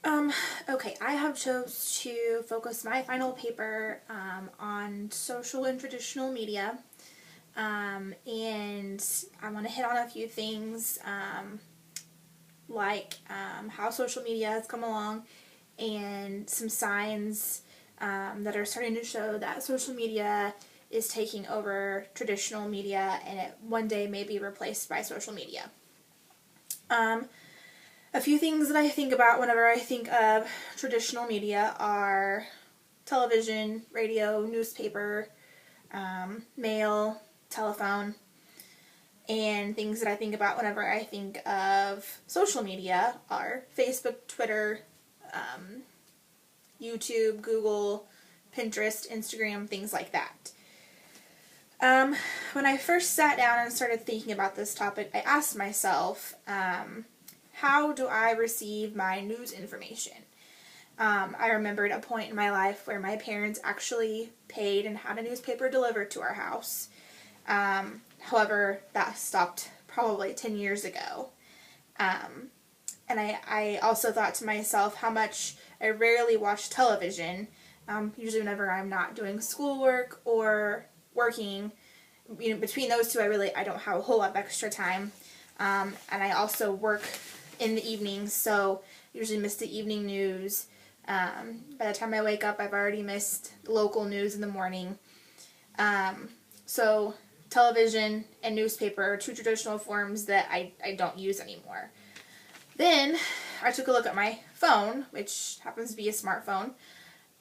Um, okay, I have chose to focus my final paper on social and traditional media. And I want to hit on a few things like how social media has come along and some signs that are starting to show that social media is taking over traditional media and it one day may be replaced by social media. Um, a few things that I think about whenever I think of traditional media are television, radio, newspaper, mail, telephone, and things that I think about whenever I think of social media are Facebook, Twitter, YouTube, Google, Pinterest, Instagram, things like that. When I first sat down and started thinking about this topic, I asked myself, how do I receive my news information? I remembered a point in my life where my parents actually paid and had a newspaper delivered to our house. However, that stopped probably 10 years ago. And I also thought to myself how much I rarely watch television, usually whenever I'm not doing schoolwork or working. Between those two, I don't have a whole lot of extra time. And I also work in the evenings, so I usually miss the evening news. By the time I wake up, I've already missed the local news in the morning. So television and newspaper are two traditional forms that I don't use anymore. Then I took a look at my phone, which happens to be a smartphone,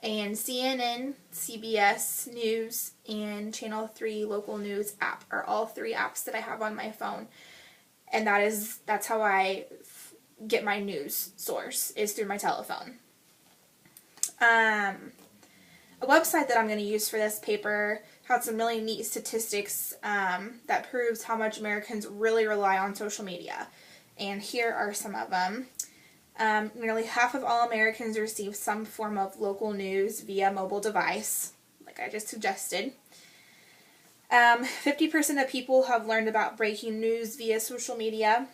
and CNN, CBS News, and Channel 3 Local News app are all three apps that I have on my phone. And that's how I get my news source, is through my telephone. A website that I'm going to use for this paper had some really neat statistics that proves how much Americans really rely on social media. And here are some of them. Nearly half of all Americans receive some form of local news via mobile device, like I just suggested. 50% of people have learned about breaking news via social media.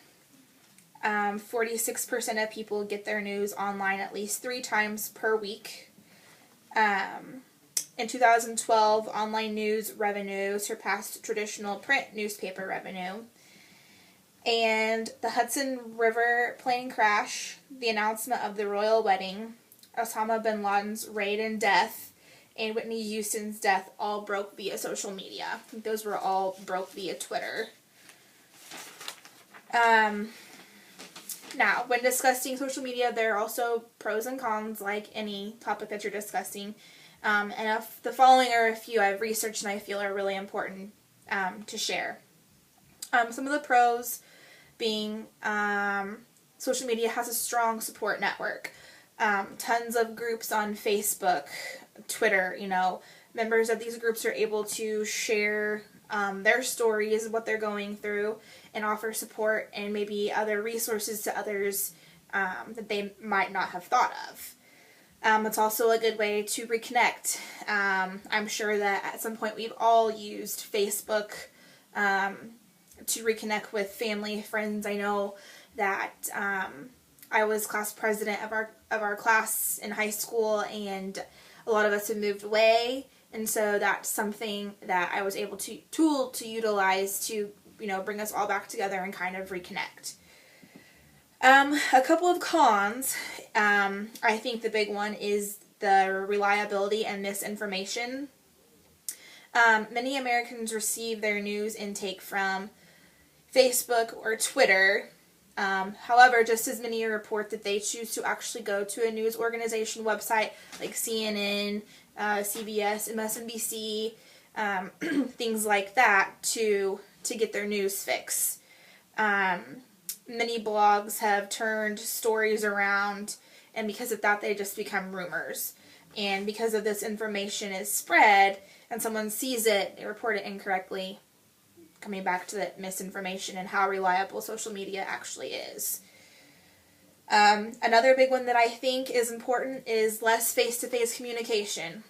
46% of people get their news online at least 3 times per week. In 2012, online news revenue surpassed traditional print newspaper revenue. And the Hudson River plane crash, the announcement of the royal wedding, Osama bin Laden's raid and death, and Whitney Houston's death all broke via social media. I think those were all broke via Twitter. Now, when discussing social media, there are also pros and cons, like any topic that you're discussing. And the following are a few I've researched and I feel are really important to share. Some of the pros being social media has a strong support network. Tons of groups on Facebook, Twitter, members of these groups are able to share their stories, what they're going through, and offer support and maybe other resources to others that they might not have thought of. It's also a good way to reconnect. I'm sure that at some point we've all used Facebook to reconnect with family, friends. I know that I was class president of our class in high school, and a lot of us have moved away, and so that's something that I was able to utilize to bring us all back together and kind of reconnect. A couple of cons. I think the big one is the reliability and misinformation. Many Americans receive their news intake from Facebook or Twitter. However, just as many report that they choose to actually go to a news organization website like CNN, CBS, MSNBC, things like that to get their news fix. Many blogs have turned stories around, and because of that, they just become rumors. And because of this, information is spread, and someone sees it, they report it incorrectly, coming back to the misinformation and how reliable social media actually is. Another big one that I think is important is less face-to-face communication.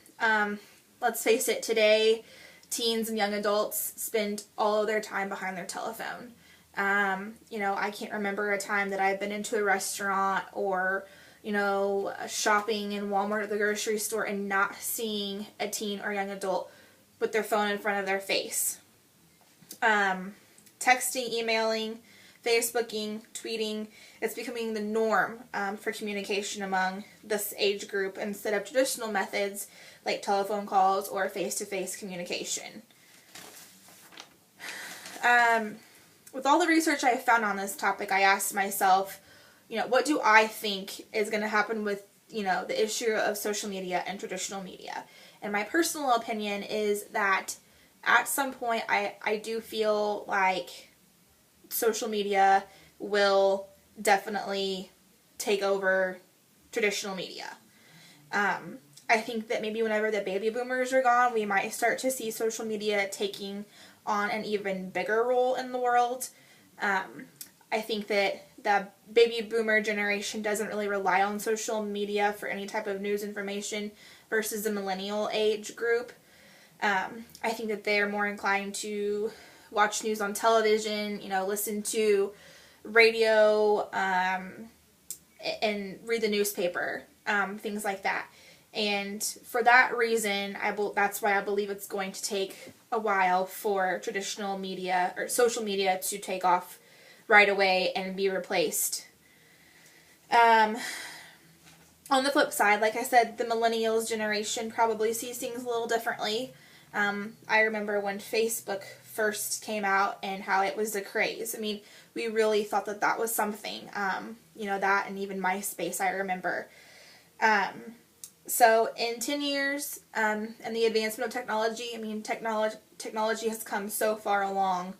Let's face it, today, teens and young adults spend all of their time behind their telephone. I can't remember a time that I've been into a restaurant or shopping in Walmart or the grocery store and not seeing a teen or young adult with their phone in front of their face. Texting, emailing, Facebooking, tweeting, it's becoming the norm for communication among this age group instead of traditional methods like telephone calls or face-to-face communication. With all the research I found on this topic, I asked myself, what do I think is going to happen with, the issue of social media and traditional media? And my personal opinion is that at some point I do feel like social media will definitely take over traditional media. I think that maybe whenever the baby boomers are gone, we might start to see social media taking on an even bigger role in the world. I think that the baby boomer generation doesn't really rely on social media for any type of news information versus the millennial age group. I think that they're more inclined to watch news on television, listen to radio, and read the newspaper, things like that. And for that reason, that's why I believe it's going to take a while for traditional media or social media to take off right away and be replaced. On the flip side, like I said, the millennials generation probably sees things a little differently. I remember when Facebook first came out and how it was a craze. I mean, we really thought that was something, that and even MySpace, I remember. So in 10 years, and the advancement of technology, technology has come so far along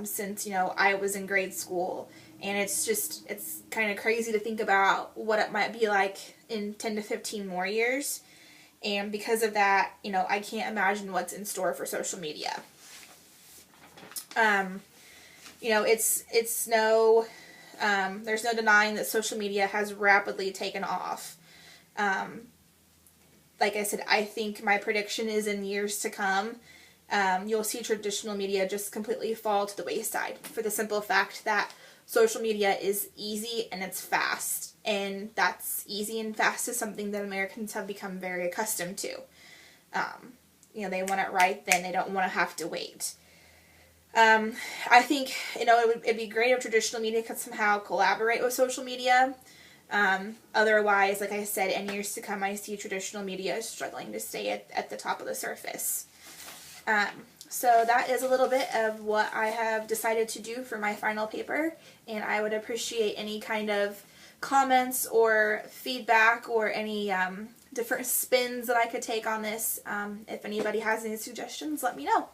since, I was in grade school. And it's kind of crazy to think about what it might be like in 10 to 15 more years. And because of that, I can't imagine what's in store for social media. There's no denying that social media has rapidly taken off. Like I said, I think my prediction is in years to come, you'll see traditional media just completely fall to the wayside for the simple fact that social media is easy and it's fast. And that's easy and fast is something that Americans have become very accustomed to. They want it right then. They don't want to have to wait. I think, it'd be great if traditional media could somehow collaborate with social media. Otherwise, like I said, in years to come, I see traditional media struggling to stay at the top of the surface. So that is a little bit of what I have decided to do for my final paper, and I would appreciate any kind of comments or feedback or any different spins that I could take on this. If anybody has any suggestions, let me know.